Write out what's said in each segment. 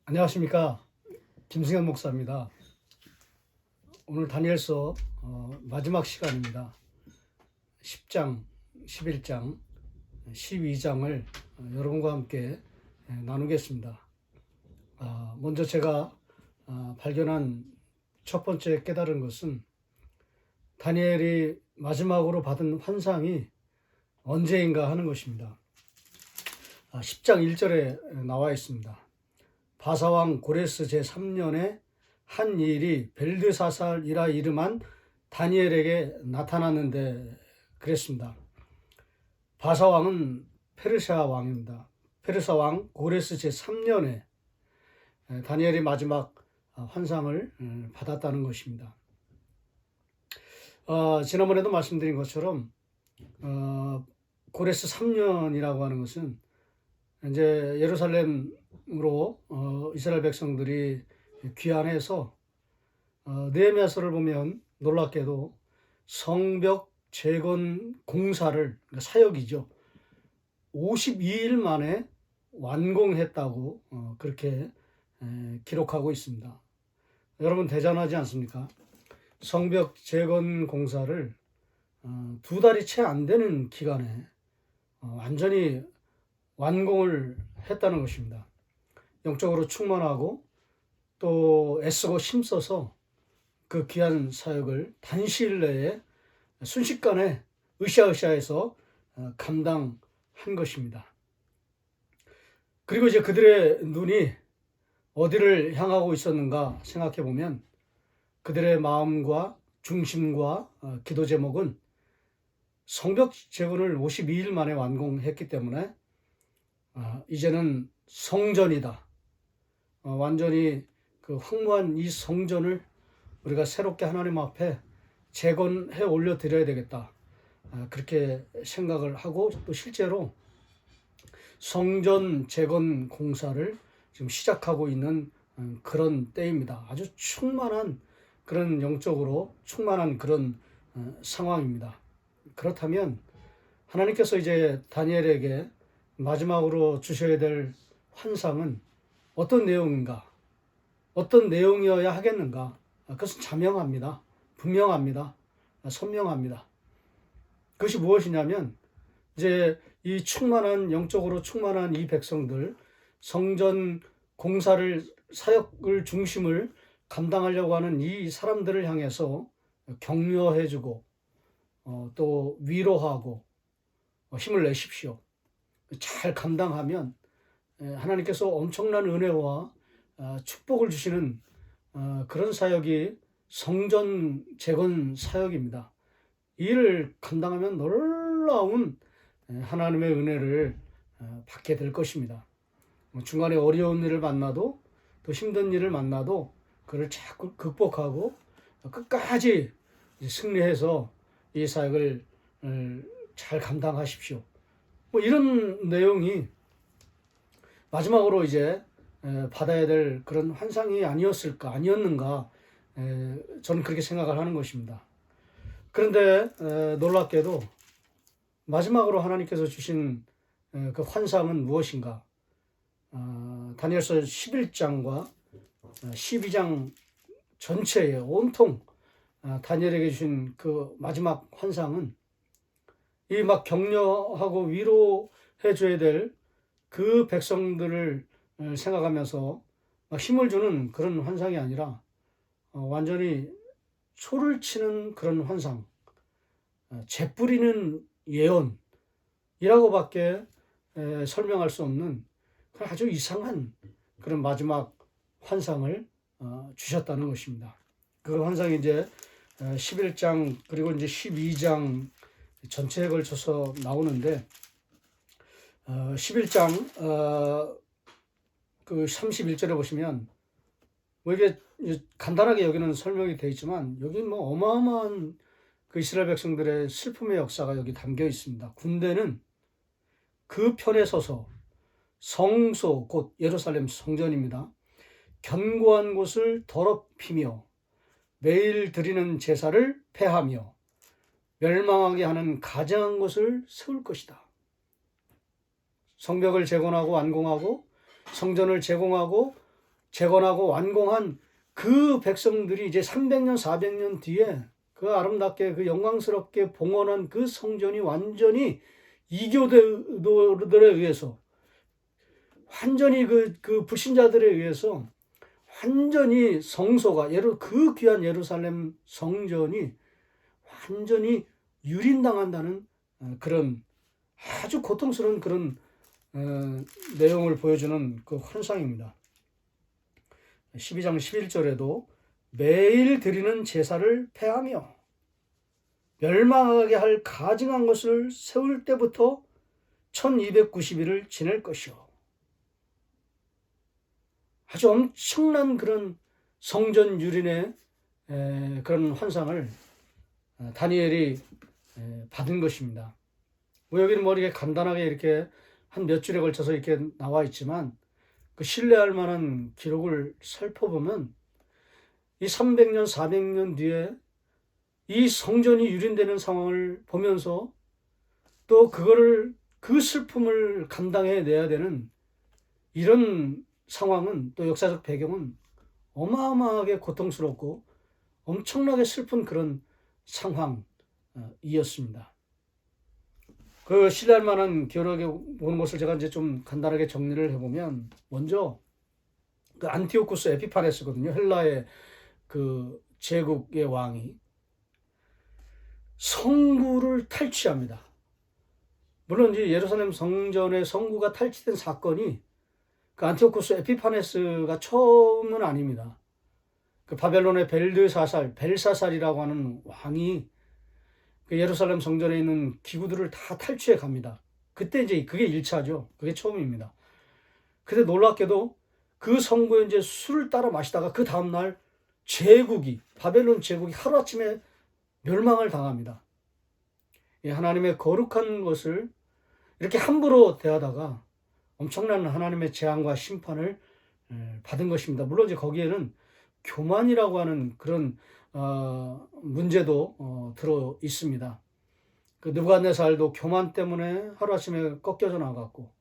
안녕하십니까. 김승현 목사입니다. 오늘 다니엘서 마지막 시간입니다. 10장, 11장, 12장을 여러분과 함께 나누겠습니다. 먼저 제가 발견한 첫 번째 깨달은 것은 다니엘이 마지막으로 받은 환상이 언제인가 하는 것입니다. 10장 1절에 나와 있습니다. 바사왕 고레스 제3년에 한 일이 벨드사살이라 이름한 다니엘에게 나타났는데 그랬습니다. 바사왕은 페르시아 왕입니다. 페르시아 왕 고레스 제3년에 다니엘이 마지막 환상을 받았다는 것입니다. 지난번에도 말씀드린 것처럼 고레스 3년이라고 하는 것은 이제 예루살렘으로 이스라엘 백성들이 귀환해서 느헤미야서를 보면 놀랍게도 성벽 재건 공사를, 그러니까 사역이죠, 52일 만에 완공했다고 그렇게 기록하고 있습니다. 여러분 대단하지 않습니까? 성벽 재건 공사를 2달이 채 안 되는 기간에 완전히 완공을 했다는 것입니다. 영적으로 충만하고 또 애쓰고 힘써서 그 귀한 사역을 단시일 내에 순식간에 으쌰으쌰해서 감당한 것입니다. 그리고 이제 그들의 눈이 어디를 향하고 있었는가 생각해 보면 그들의 마음과 중심과 기도 제목은 성벽 재건을 52일 만에 완공했기 때문에 이제는 성전이다. 완전히 그 황무한 이 성전을 우리가 새롭게 하나님 앞에 재건해 올려드려야 되겠다. 그렇게 생각을 하고 또 실제로 성전 재건 공사를 지금 시작하고 있는 그런 때입니다. 아주 충만한 그런 영적으로 충만한 그런 상황입니다. 그렇다면 하나님께서 이제 다니엘에게 마지막으로 주셔야 될 환상은 어떤 내용인가? 어떤 내용이어야 하겠는가? 그것은 자명합니다. 분명합니다. 선명합니다. 그것이 무엇이냐면 이제 이 충만한, 영적으로 충만한 이 백성들, 성전 공사를, 사역을 중심을 감당하려고 하는 이 사람들을 향해서 격려해주고 또 위로하고 힘을 내십시오. 잘 감당하면 하나님께서 엄청난 은혜와 축복을 주시는 그런 사역이 성전 재건 사역입니다. 이 일을 감당하면 놀라운 하나님의 은혜를 받게 될 것입니다. 중간에 어려운 일을 만나도, 또 힘든 일을 만나도 그를 자꾸 극복하고 끝까지 승리해서 이 사역을 잘 감당하십시오. 뭐 이런 내용이 마지막으로 이제 받아야 될 그런 환상이 아니었는가, 저는 그렇게 생각을 하는 것입니다. 그런데 놀랍게도 마지막으로 하나님께서 주신 그 환상은 무엇인가? 다니엘서 11장과 12장 전체에 온통 다니엘에게 주신 그 마지막 환상은 이 막 격려하고 위로해 줘야 될 그 백성들을 생각하면서 막 힘을 주는 그런 환상이 아니라 완전히 소를 치는 그런 환상, 재뿌리는 예언이라고밖에 설명할 수 없는 아주 이상한 그런 마지막 환상을 주셨다는 것입니다. 그 환상이 이제 11장 그리고 이제 12장 전체에 걸쳐서 나오는데 11장 그 31절에 보시면 뭐 이게 간단하게 여기는 설명이 되어 있지만 여기 뭐 어마어마한 그 이스라엘 백성들의 슬픔의 역사가 여기 담겨 있습니다. 군대는 그 편에 서서 성소 곧 예루살렘 성전입니다. 견고한 곳을 더럽히며 매일 드리는 제사를 폐하며 멸망하게 하는 가증한 것을 세울 것이다. 성벽을 재건하고 완공하고 성전을 제공하고 재건하고 완공한 그 백성들이 이제 300년, 400년 뒤에 그 아름답게 그 영광스럽게 봉헌한 그 성전이 완전히 이교도들에 의해서 완전히 그 불신자들에 의해서 완전히 성소가 그 귀한 예루살렘 성전이 완전히 유린당한다는 그런 아주 고통스러운 그런 내용을 보여주는 그 환상입니다. 12장 11절에도 매일 드리는 제사를 폐하며 멸망하게 할 가증한 것을 세울 때부터 1290일을 지낼 것이요. 아주 엄청난 그런 성전 유린의 그런 환상을 다니엘이 받은 것입니다. 뭐 여기는 뭐 이렇게 간단하게 이렇게 한 몇 줄에 걸쳐서 이렇게 나와 있지만 그 신뢰할 만한 기록을 살펴보면 이 300년, 400년 뒤에 이 성전이 유린되는 상황을 보면서 또 그 슬픔을 감당해 내야 되는 이런 상황은 또 역사적 배경은 어마어마하게 고통스럽고 엄청나게 슬픈 그런 상황이었습니다. 그 신뢰할 만한 기록에 보는 것을 제가 이제 좀 간단하게 정리를 해보면 먼저 그 안티오쿠스 에피파네스거든요. 헬라의 그 제국의 왕이 성구를 탈취합니다. 물론 이제 예루살렘 성전의 성구가 탈취된 사건이 그 안티오쿠스 에피파네스가 처음은 아닙니다. 그 바벨론의 벨사살이라고 하는 왕이 그 예루살렘 성전에 있는 기구들을 다 탈취해 갑니다. 그때 이제 그게 1차죠. 그게 처음입니다. 근데 놀랍게도 그 성구에 이제 술을 따라 마시다가 그 다음날 바벨론 제국이 하루아침에 멸망을 당합니다. 하나님의 거룩한 것을 이렇게 함부로 대하다가 엄청난 하나님의 재앙과 심판을 받은 것입니다. 물론 이제 거기에는 교만이라고 하는 그런 문제도 들어 있습니다. 그 느부갓네살도 교만 때문에 하루아침에 꺾여져 나갔고,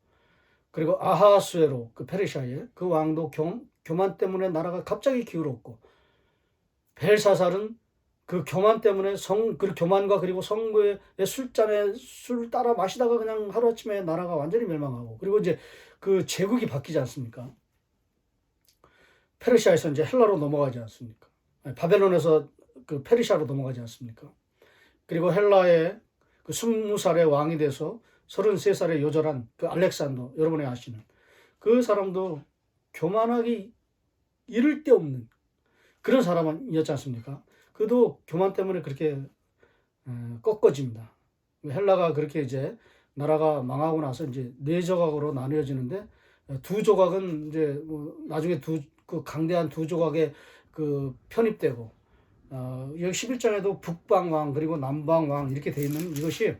그리고 아하수에로 그 페르시아의 그 왕도 교만 때문에 나라가 갑자기 기울었고, 벨사살은 그 교만 때문에 그 교만과 그리고 성구의 술잔에 술을 따라 마시다가 그냥 하루아침에 나라가 완전히 멸망하고, 그리고 이제 그 제국이 바뀌지 않습니까? 페르시아에서 이제 헬라로 넘어가지 않습니까? 바벨론에서 그 페르시아로 넘어가지 않습니까? 그리고 헬라의 그 20살의 왕이 돼서 33살의 요절한 그 알렉산더, 여러분이 아시는 그 사람도 교만하기 이를 데 없는 그런 사람이었지 않습니까? 그도 교만 때문에 그렇게 꺾어집니다. 헬라가 그렇게 이제 나라가 망하고 나서 이제 4조각으로 나뉘어지는데, 2조각은 이제 뭐 나중에 그 강대한 2조각에 그 편입되고, 여기 11장에도 북방왕 그리고 남방왕 이렇게 돼 있는 이것이,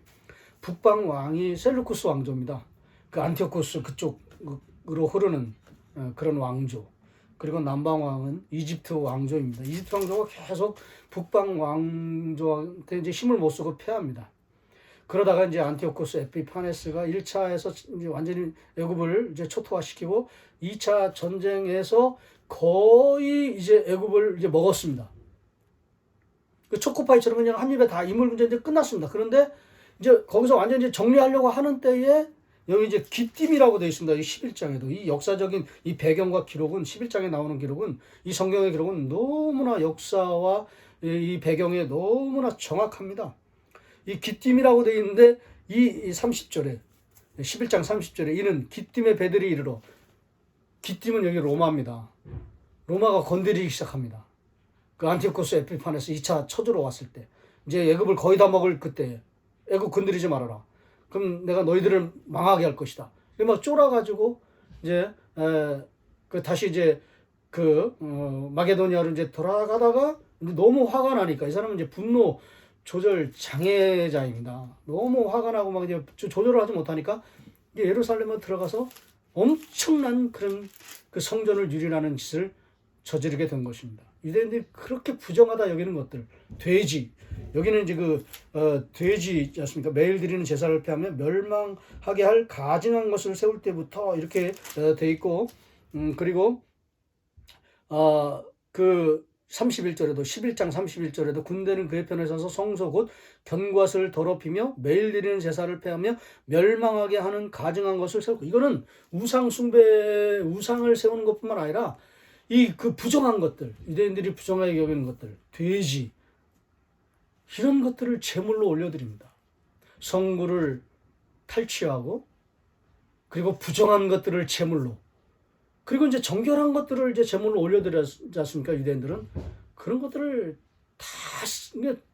북방왕이 셀루쿠스 왕조입니다. 그 안티오코스 그쪽으로 흐르는 그런 왕조. 그리고 남방왕은 이집트 왕조입니다. 이집트 왕조가 계속 북방 왕조한테 이제 힘을 못 쓰고 패합니다. 그러다가 이제 안티오코스 에피파네스가 1차에서 이제 완전히 애굽을 이제 초토화시키고 2차 전쟁에서 거의 이제 애굽을 이제 먹었습니다. 그 초코파이처럼 그냥 한 입에 다 이물군제 이제 끝났습니다. 그런데 이제 거기서 완전히 정리하려고 하는 때에 여기 이제 기띔이라고 되어 있습니다. 이 11장에도 이 역사적인 이 배경과 기록은, 11장에 나오는 기록은, 이 성경의 기록은 너무나 역사와 이 배경에 너무나 정확합니다. 이 기띔이라고 되어 있는데 이 30절에 11장 30절에 이는 기띔의 배들이 이르러, 기띔은 여기 로마입니다. 로마가 건드리기 시작합니다. 그 안티오코스 에피파네스 2차 쳐주러 왔을 때, 이제 애굽을 거의 다 먹을 그때, 애굽 건드리지 말아라. 그럼 내가 너희들을 망하게 할 것이다. 막 쫄아가지고 이제 그 다시 이제 마게도니아로 이제 돌아가다가 너무 화가 나니까, 이 사람은 이제 분노 조절 장애자입니다. 너무 화가 나고 막 이제 조절을 하지 못하니까 이제 예루살렘에 들어가서 엄청난 그런 그 성전을 유린하는 짓을 저지르게 된 것입니다. 유대인들이 그렇게 부정하다 여기는 것들, 돼지, 여기는 이제 돼지지 않습니까? 매일 드리는 제사를 폐하며 멸망하게 할 가증한 것을 세울 때부터 이렇게 돼 있고, 그리고 그 31절에도 11장 31절에도 군대는 그의 편에 서서 성소 곧 견고앗을 더럽히며 매일 드리는 제사를 폐하며 멸망하게 하는 가증한 것을 세우고, 이거는 우상 숭배, 우상을 세우는 것뿐만 아니라 이 그 부정한 것들, 유대인들이 부정하게 여기는 것들, 돼지, 이런 것들을 제물로 올려드립니다. 성구를 탈취하고, 그리고 부정한 것들을 제물로, 그리고 이제 정결한 것들을 이제 제물로 올려드렸지 않습니까? 유대인들은 그런 것들을 다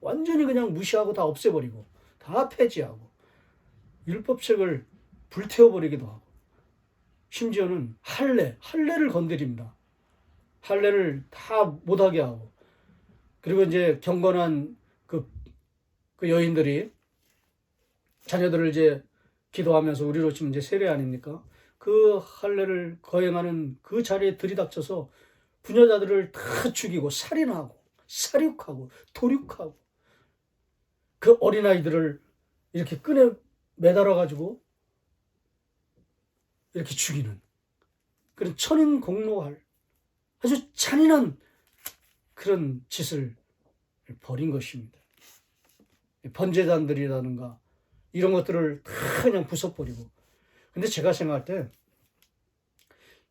완전히 그냥 무시하고 다 없애버리고 다 폐지하고 율법책을 불태워버리기도 하고, 심지어는 할례를 건드립니다. 할례를 다 못하게 하고, 그리고 이제 경건한 그 여인들이 자녀들을 이제 기도하면서, 우리로 치면 이제 세례 아닙니까? 그 할례를 거행하는 그 자리에 들이닥쳐서 부녀자들을 다 죽이고 살인하고 살육하고 도륙하고, 그 어린아이들을 이렇게 끈에 매달아 가지고 이렇게 죽이는 그런 천인공노할 아주 잔인한 그런 짓을 벌인 것입니다. 번제단들이라든가 이런 것들을 다 그냥 부숴버리고. 근데 제가 생각할 때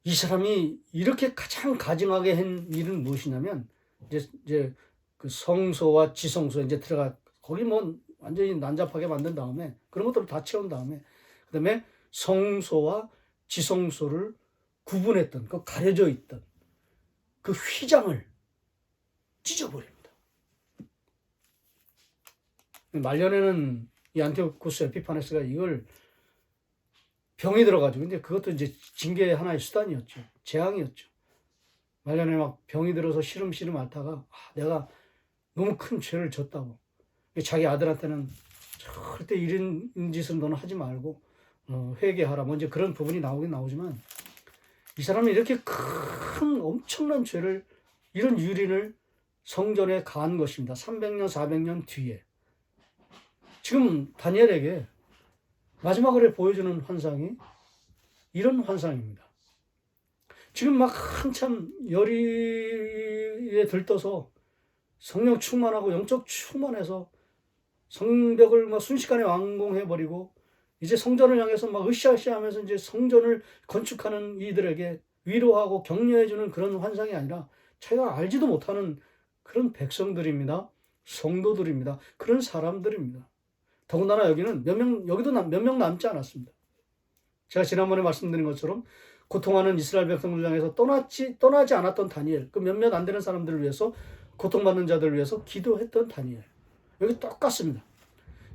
이 사람이 이렇게 가장 가증하게 한 일은 무엇이냐면, 이제 그 성소와 지성소에 이제 들어가, 거기 뭐 완전히 난잡하게 만든 다음에 그런 것들을 다 채운 다음에, 그다음에 성소와 지성소를 구분했던, 그 가려져 있던 그 휘장을 찢어버립니다. 말년에는 이 안티오쿠스 에피파네스가 이걸 병이 들어가지고, 이제 그것도 이제 징계의 하나의 수단이었죠. 재앙이었죠. 말년에 막 병이 들어서 시름시름 앓다가 내가 너무 큰 죄를 졌다고, 자기 아들한테는 절대 이런 짓은 너는 하지 말고 회개하라, 먼저 그런 부분이 나오긴 나오지만, 이 사람은 이렇게 큰 엄청난 죄를, 이런 유린을 성전에 가한 것입니다. 300년 400년 뒤에. 지금 다니엘에게 마지막으로 보여주는 환상이 이런 환상입니다. 지금 막 한참 열의에 들떠서 성령 충만하고 영적 충만해서 성벽을 막 순식간에 완공해버리고, 이제 성전을 향해서 막 으쌰으쌰 하면서 이제 성전을 건축하는 이들에게 위로하고 격려해주는 그런 환상이 아니라, 자기가 알지도 못하는 그런 백성들입니다. 성도들입니다. 그런 사람들입니다. 더군다나 여기는 여기도 몇 명 남지 않았습니다. 제가 지난번에 말씀드린 것처럼 고통하는 이스라엘 백성들 향해서 떠나지 않았던 다니엘, 그 몇몇 안 되는 사람들을 위해서, 고통받는 자들을 위해서 기도했던 다니엘. 여기 똑같습니다.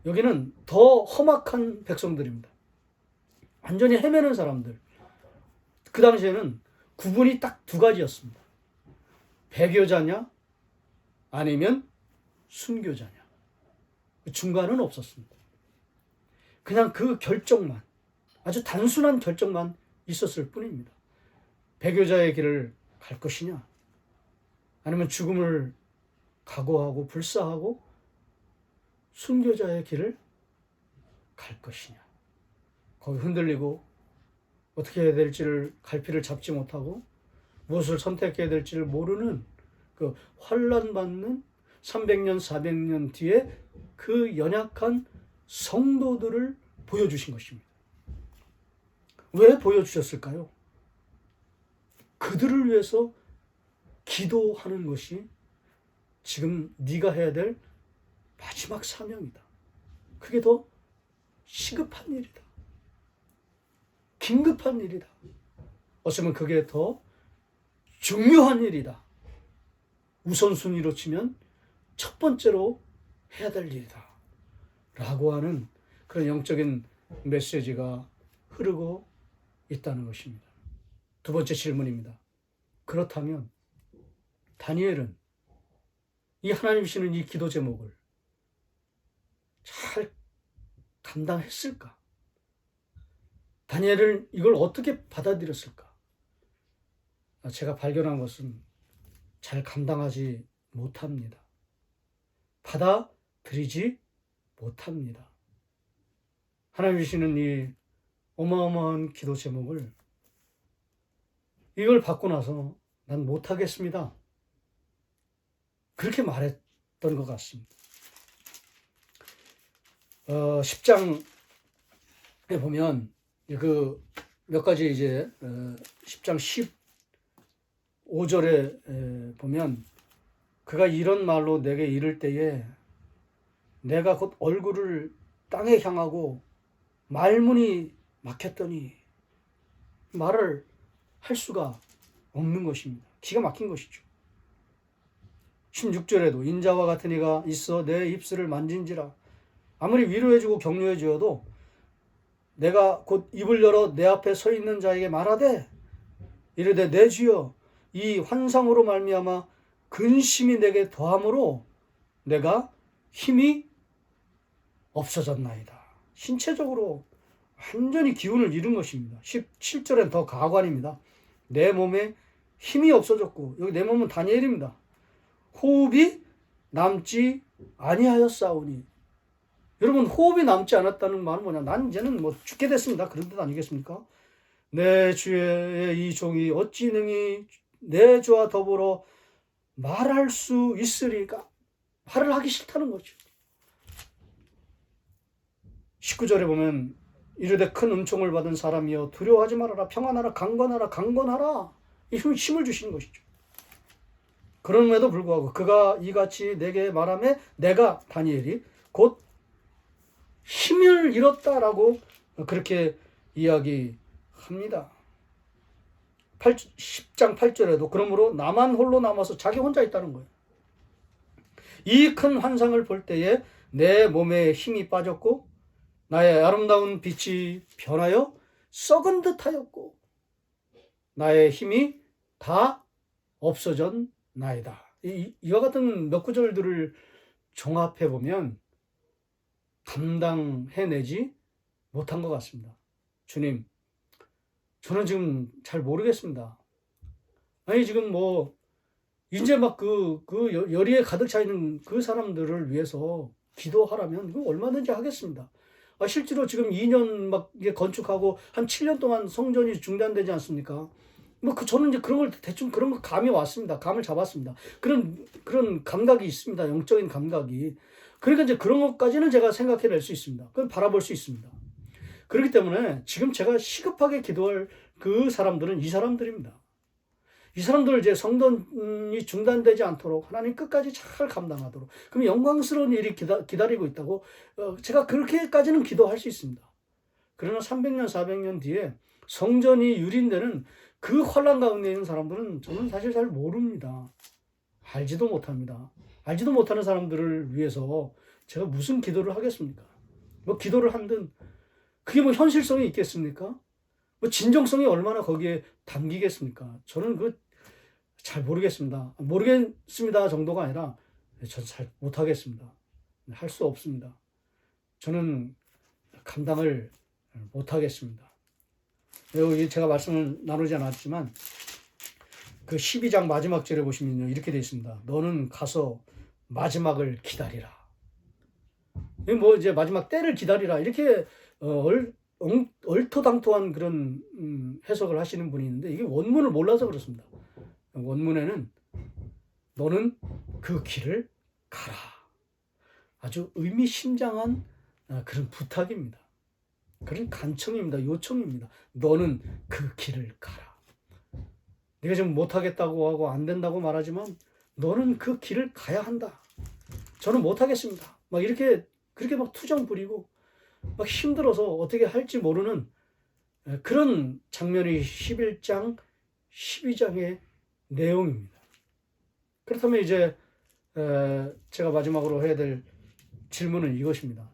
여기는 더 험악한 백성들입니다. 완전히 헤매는 사람들. 그 당시에는 구분이 딱 두 가지였습니다. 배교자냐 아니면 순교자냐. 중간은 없었습니다. 그냥 그 결정만, 아주 단순한 결정만 있었을 뿐입니다. 배교자의 길을 갈 것이냐, 아니면 죽음을 각오하고 불사하고 순교자의 길을 갈 것이냐. 거기 흔들리고 어떻게 해야 될지를, 갈피를 잡지 못하고 무엇을 선택해야 될지를 모르는 그 환난받는 300년 400년 뒤에 그 연약한 성도들을 보여주신 것입니다. 왜 보여주셨을까요? 그들을 위해서 기도하는 것이 지금 네가 해야 될 마지막 사명이다. 그게 더 시급한 일이다. 긴급한 일이다. 어쩌면 그게 더 중요한 일이다. 우선순위로 치면 첫 번째로 해야 될 일이다. 라고 하는 그런 영적인 메시지가 흐르고 있다는 것입니다. 두 번째 질문입니다. 그렇다면 다니엘은 이 하나님 주시는 이 기도 제목을 잘 감당했을까? 다니엘은 이걸 어떻게 받아들였을까? 제가 발견한 것은 잘 감당하지 못합니다. 받아들이지 못합니다. 하나님 주시는 이 어마어마한 기도 제목을, 이걸 받고 나서 난 못하겠습니다. 그렇게 말했던 것 같습니다. 10장에 보면 그 몇 가지 이제 10장 15절에 보면 그가 이런 말로 내게 이를 때에 내가 곧 얼굴을 땅에 향하고 말문이 막혔더니 말을 할 수가 없는 것입니다. 기가 막힌 것이죠. 16절에도 인자와 같은 이가 있어 내 입술을 만진지라 아무리 위로해주고 격려해주어도 내가 곧 입을 열어 내 앞에 서 있는 자에게 말하되 이르되 내 주여 이 환상으로 말미암아 근심이 내게 더함으로 내가 힘이 없어졌나이다. 신체적으로 완전히 기운을 잃은 것입니다. 17절엔 더 가관입니다. 내 몸에 힘이 없어졌고 여기 내 몸은 다니엘입니다. 호흡이 남지 아니하였사오니 여러분 호흡이 남지 않았다는 말은 뭐냐? 난 이제는 뭐 죽게 됐습니다. 그런 뜻 아니겠습니까? 내 주의 이 종이 어찌 능히 내 주와 더불어 말할 수 있으리까? 말을 하기 싫다는 거죠. 19절에 보면 이르되 큰 은총을 받은 사람이여 두려워하지 말아라 평안하라 강건하라 강건하라 이 힘을 주시는 것이죠. 그럼에도 불구하고 그가 이같이 내게 말하며 내가 다니엘이 곧 힘을 잃었다라고 그렇게 이야기합니다. 10장 8절에도 그러므로 나만 홀로 남아서 자기 혼자 있다는 거예요. 이 큰 환상을 볼 때에 내 몸에 힘이 빠졌고 나의 아름다운 빛이 변하여 썩은 듯하였고 나의 힘이 다 없어졌나이다. 이와 같은 몇 구절들을 종합해 보면 감당해내지 못한 것 같습니다. 주님, 저는 지금 잘 모르겠습니다. 아니 지금 뭐 이제 막 열의에 가득 차 있는 그 사람들을 위해서 기도하라면 그 얼마든지 하겠습니다. 실제로 지금 2년 막 건축하고 한 7년 동안 성전이 중단되지 않습니까? 저는 이제 그런 걸 대충 그런 거 감이 왔습니다. 감을 잡았습니다. 그런 감각이 있습니다. 영적인 감각이. 그러니까 이제 그런 것까지는 제가 생각해낼 수 있습니다. 그걸 바라볼 수 있습니다. 그렇기 때문에 지금 제가 시급하게 기도할 그 사람들은 이 사람들입니다. 이 사람들 이제 성전이 중단되지 않도록 하나님 끝까지 잘 감당하도록 그럼 영광스러운 일이 기다리고 있다고 제가 그렇게까지는 기도할 수 있습니다. 그러나 300년 400년 뒤에 성전이 유린되는 그 환란 가운데 있는 사람들은 저는 사실 잘 모릅니다. 알지도 못합니다. 알지도 못하는 사람들을 위해서 제가 무슨 기도를 하겠습니까? 기도를 한든 그게 현실성이 있겠습니까? 진정성이 얼마나 거기에 담기겠습니까? 저는 잘 모르겠습니다. 모르겠습니다 정도가 아니라 저는 잘 못하겠습니다. 할 수 없습니다. 저는 감당을 못하겠습니다. 여기 제가 말씀을 나누지 않았지만 그 12장 마지막 절에 보시면요 이렇게 되어 있습니다. 너는 가서 마지막을 기다리라. 이제 마지막 때를 기다리라 이렇게 얼토당토한 그런 해석을 하시는 분이 있는데 이게 원문을 몰라서 그렇습니다. 원문에는 너는 그 길을 가라. 아주 의미심장한 그런 부탁입니다. 그런 간청입니다. 요청입니다. 너는 그 길을 가라. 네가 지금 못하겠다고 하고 안 된다고 말하지만 너는 그 길을 가야 한다. 저는 못하겠습니다. 그렇게 투정 부리고 힘들어서 어떻게 할지 모르는 그런 장면이 11장, 12장의 내용입니다. 그렇다면 이제 제가 마지막으로 해야 될 질문은 이것입니다.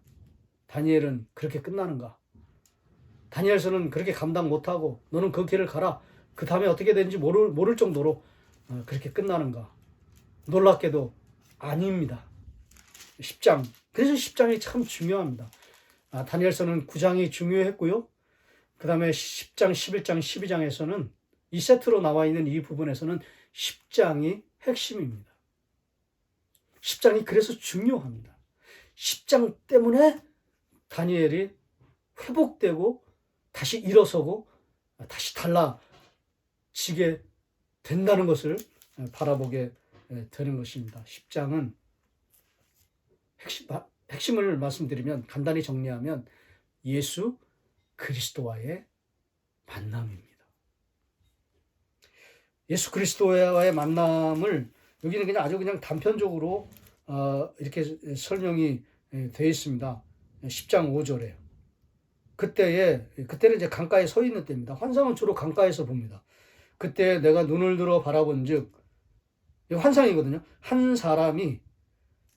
다니엘은 그렇게 끝나는가? 다니엘서는 그렇게 감당 못하고 너는 그 길을 가라. 그 다음에 어떻게 되는지 모를 정도로 그렇게 끝나는가? 놀랍게도 아닙니다. 10장. 그래서 10장이 참 중요합니다. 다니엘서는 9장이 중요했고요. 그 다음에 10장, 11장, 12장에서는 이 세트로 나와 있는 이 부분에서는 10장이 핵심입니다. 10장이 그래서 중요합니다. 10장 때문에 다니엘이 회복되고 다시 일어서고 다시 달라지게 된다는 것을 바라보게 되는 것입니다. 10장은 핵심을 말씀드리면, 간단히 정리하면 예수 그리스도와의 만남입니다. 예수 그리스도와의 만남을 여기는 그냥 아주 그냥 단편적으로 이렇게 설명이 되어 있습니다. 10장 5절에. 그때는 이제 강가에 서 있는 때입니다. 환상은 주로 강가에서 봅니다. 그때 내가 눈을 들어 바라본즉, 환상이거든요. 한 사람이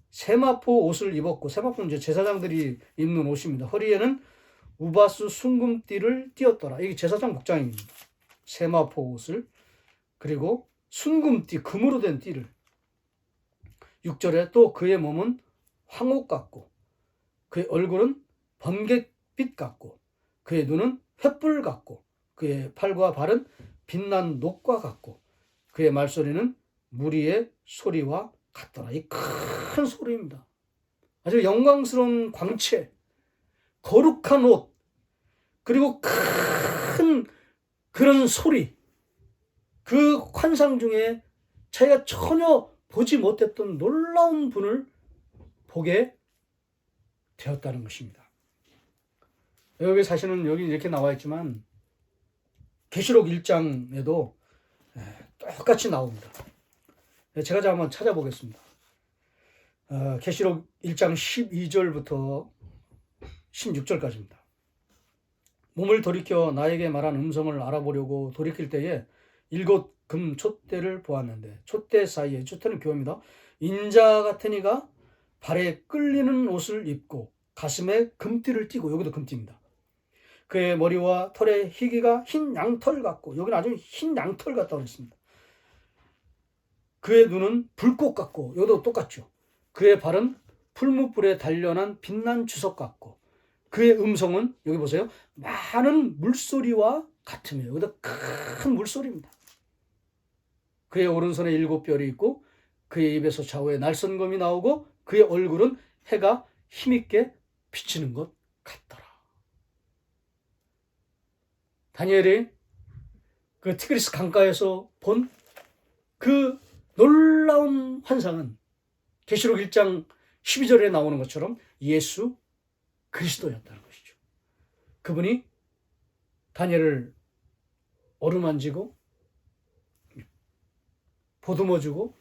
세마포 옷을 입었고, 세마포는 이제 제사장들이 입는 옷입니다. 허리에는 우바스 순금띠를 띠었더라. 이게 제사장 복장입니다. 세마포 옷을, 그리고 순금띠, 금으로 된 띠를. 6절에 또 그의 몸은 황옥 같고, 그의 얼굴은 번갯빛 같고, 그의 눈은 횃불 같고, 그의 팔과 발은 빛난 녹과 같고, 그의 말소리는 무리의 소리와 같더라. 이 큰 소리입니다. 아주 영광스러운 광채, 거룩한 옷, 그리고 큰 그런 소리, 그 환상 중에 자기가 전혀 보지 못했던 놀라운 분을 보게 되었다는 것입니다. 여기 사실은 여기 이렇게 나와 있지만 계시록 1장에도 똑같이 나옵니다. 제가 한번 찾아보겠습니다. 계시록 1장 12절부터 16절까지입니다. 몸을 돌이켜 나에게 말한 음성을 알아보려고 돌이킬 때에 7 금 촛대를 보았는데, 촛대 사이에, 촛대는 교회입니다. 인자 같은 이가 발에 끌리는 옷을 입고 가슴에 금띠를 띠고, 여기도 금띠입니다. 그의 머리와 털의 희기가 흰 양털 같고, 여기는 아주 흰 양털 같다고 했습니다. 그의 눈은 불꽃 같고, 여기도 똑같죠. 그의 발은 풀무불에 단련한 빛난 주석 같고, 그의 음성은 여기 보세요. 많은 물소리와 같으며, 여기도 큰 물소리입니다. 그의 오른손에 7뼈리 있고, 그의 입에서 좌우에 날선검이 나오고, 그의 얼굴은 해가 힘있게 비치는 것 같더라. 다니엘이 그 티그리스 강가에서 본 그 놀라운 환상은 계시록 1장 12절에 나오는 것처럼 예수 그리스도였다는 것이죠. 그분이 다니엘을 어루만지고 보듬어주고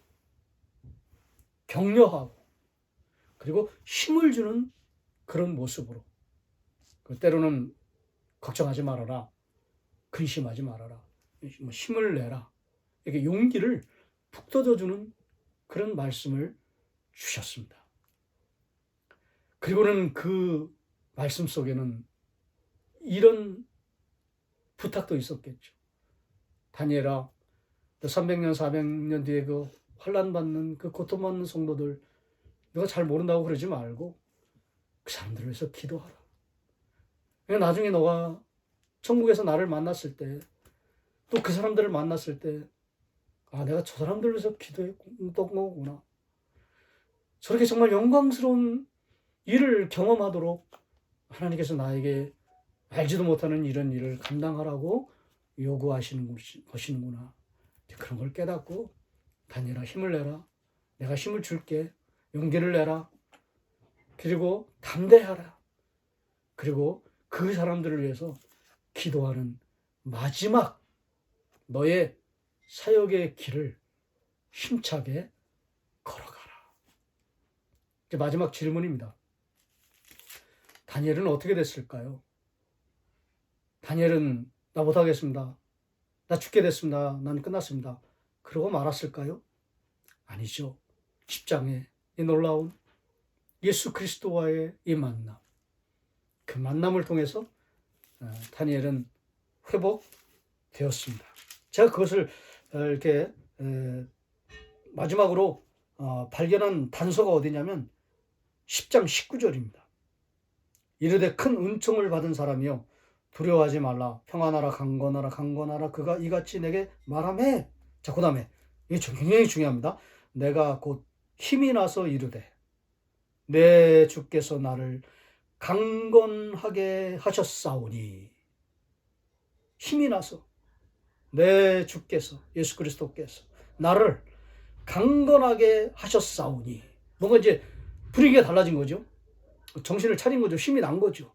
격려하고, 그리고 힘을 주는 그런 모습으로, 때로는 걱정하지 말아라, 근심하지 말아라, 힘을 내라, 이렇게 용기를 북돋아주는 그런 말씀을 주셨습니다. 그리고는 그 말씀 속에는 이런 부탁도 있었겠죠. 다니엘아, 300년 400년 뒤에 그 환난받는, 그 고통받는 성도들, 너가 잘 모른다고 그러지 말고 그 사람들을 위해서 기도하라. 나중에 너가 천국에서 나를 만났을 때, 또 그 사람들을 만났을 때, 내가 저 사람들을 위해서 기도했던 거구나, 저렇게 정말 영광스러운 일을 경험하도록 하나님께서 나에게 알지도 못하는 이런 일을 감당하라고 요구하시는 것이구나, 그런 걸 깨닫고, 다니엘아, 힘을 내라, 내가 힘을 줄게, 용기를 내라, 그리고 담대하라, 그리고 그 사람들을 위해서 기도하는 마지막 너의 사역의 길을 힘차게 걸어가라. 이제 마지막 질문입니다. 다니엘은 어떻게 됐을까요? 다니엘은 나 못하겠습니다, 나 죽게 됐습니다, 난 끝났습니다, 그러고 말았을까요? 아니죠. 10장에 이 놀라운 예수 그리스도와의 이 만남, 그 만남을 통해서 다니엘은 회복되었습니다. 제가 그것을 이렇게 마지막으로 발견한 단서가 어디냐면 10장 19절입니다. 이르되 큰 은총을 받은 사람이여 두려워하지 말라, 평안하라, 강건하라, 강건하라, 그가 이같이 내게 말하매. 자, 그 다음에 이게 굉장히 중요합니다. 내가 곧 힘이 나서 이르되 내 주께서 나를 강건하게 하셨사오니. 힘이 나서, 내 주께서 예수 그리스도께서 나를 강건하게 하셨사오니. 뭔가 이제 분위기가 달라진 거죠. 정신을 차린 거죠. 힘이 난 거죠.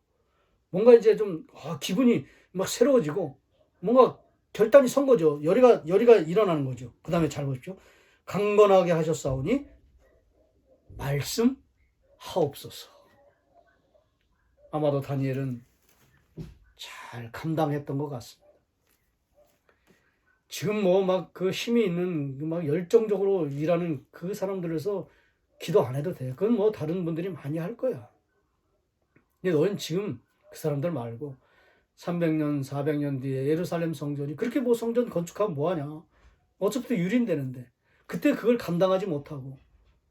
뭔가 이제 좀 기분이 막 새로워지고 뭔가 결단이 선 거죠. 열의가 일어나는 거죠. 그 다음에 잘 보십시오. 강건하게 하셨사오니 말씀하옵소서. 아마도 다니엘은 잘 감당했던 것 같습니다. 지금 뭐 막 그 힘이 있는 막 열정적으로 일하는 그 사람들에서 기도 안 해도 돼. 그건 뭐 다른 분들이 많이 할 거야. 근데 너는 지금 그 사람들 말고 300년, 400년 뒤에 예루살렘 성전이 그렇게 뭐 성전 건축하면 뭐하냐. 어차피 또 유린되는데 그때 그걸 감당하지 못하고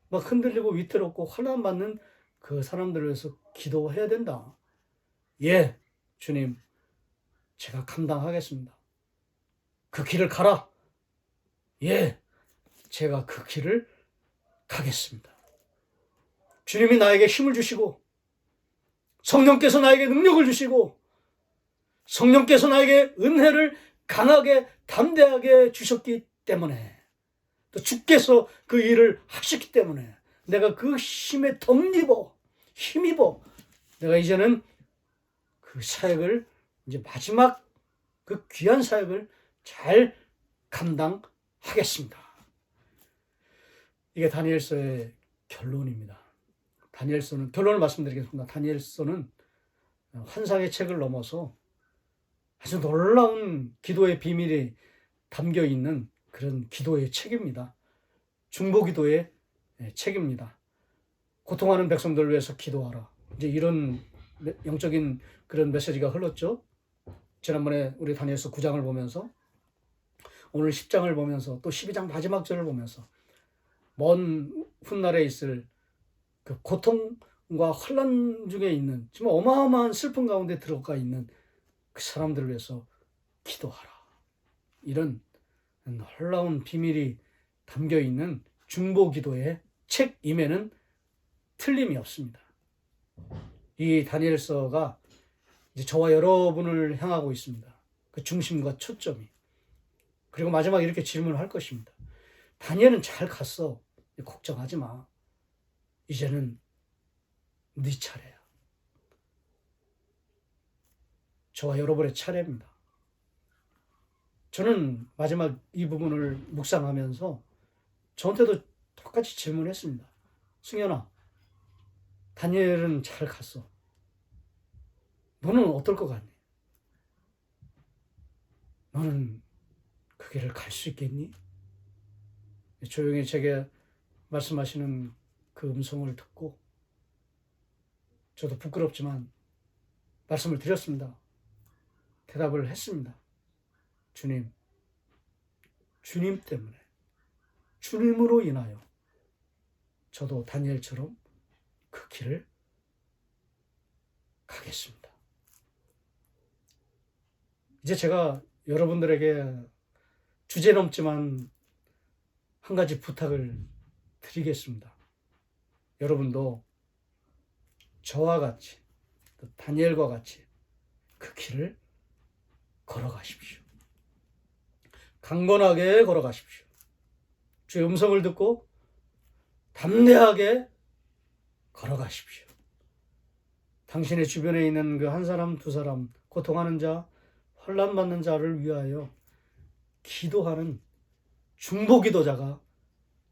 막 흔들리고 위태롭고 환난 받는 그 사람들을 위해서 기도해야 된다. 예, 주님, 제가 감당하겠습니다. 그 길을 가라. 예, 제가 그 길을 가겠습니다. 주님이 나에게 힘을 주시고 성령께서 나에게 능력을 주시고 성령께서 나에게 은혜를 강하게 담대하게 주셨기 때문에 또 주께서 그 일을 하셨기 때문에 내가 그 힘에 힘입어 내가 이제는 그 사역을 이제 마지막 그 귀한 사역을 잘 감당하겠습니다. 이게 다니엘서의 결론입니다. 다니엘서는 결론을 말씀드리겠습니다. 다니엘서는 환상의 책을 넘어서 아주 놀라운 기도의 비밀이 담겨 있는 그런 기도의 책입니다. 중보기도의 책입니다. 고통하는 백성들을 위해서 기도하라. 이제 이런 영적인 그런 메시지가 흘렀죠. 지난번에 우리 다니엘서 9장을 보면서 오늘 10장을 보면서 또 12장 마지막 절을 보면서 먼 훗날에 있을 그 고통과 혼란 중에 있는 정말 어마어마한 슬픔 가운데 들어가 있는 그 사람들을 위해서 기도하라. 이런 놀라운 비밀이 담겨 있는 중보기도의 책임에는 틀림이 없습니다. 이 다니엘서가 이제 저와 여러분을 향하고 있습니다. 그 중심과 초점이. 그리고 마지막에 이렇게 질문을 할 것입니다. 다니엘은 잘 갔어. 걱정하지 마. 이제는 네 차례야. 저와 여러분의 차례입니다. 저는 마지막 이 부분을 묵상하면서 저한테도 똑같이 질문했습니다. 승현아, 다니엘은 잘 갔어. 너는 어떨 것 같니? 너는 그 길을 갈 수 있겠니? 조용히 제게 말씀하시는 그 음성을 듣고 저도 부끄럽지만 말씀을 드렸습니다. 대답을 했습니다. 주님 때문에, 주님으로 인하여 저도 다니엘처럼 그 길을 가겠습니다. 이제 제가 여러분들에게 주제넘지만 한 가지 부탁을 드리겠습니다. 여러분도 저와 같이 또 다니엘과 같이 그 길을 걸어가십시오. 강건하게 걸어가십시오. 주의 음성을 듣고 담대하게 걸어가십시오. 당신의 주변에 있는 그 한 사람, 두 사람, 고통하는 자, 혼란받는 자를 위하여 기도하는 중보기도자가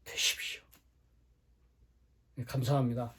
되십시오. 감사합니다.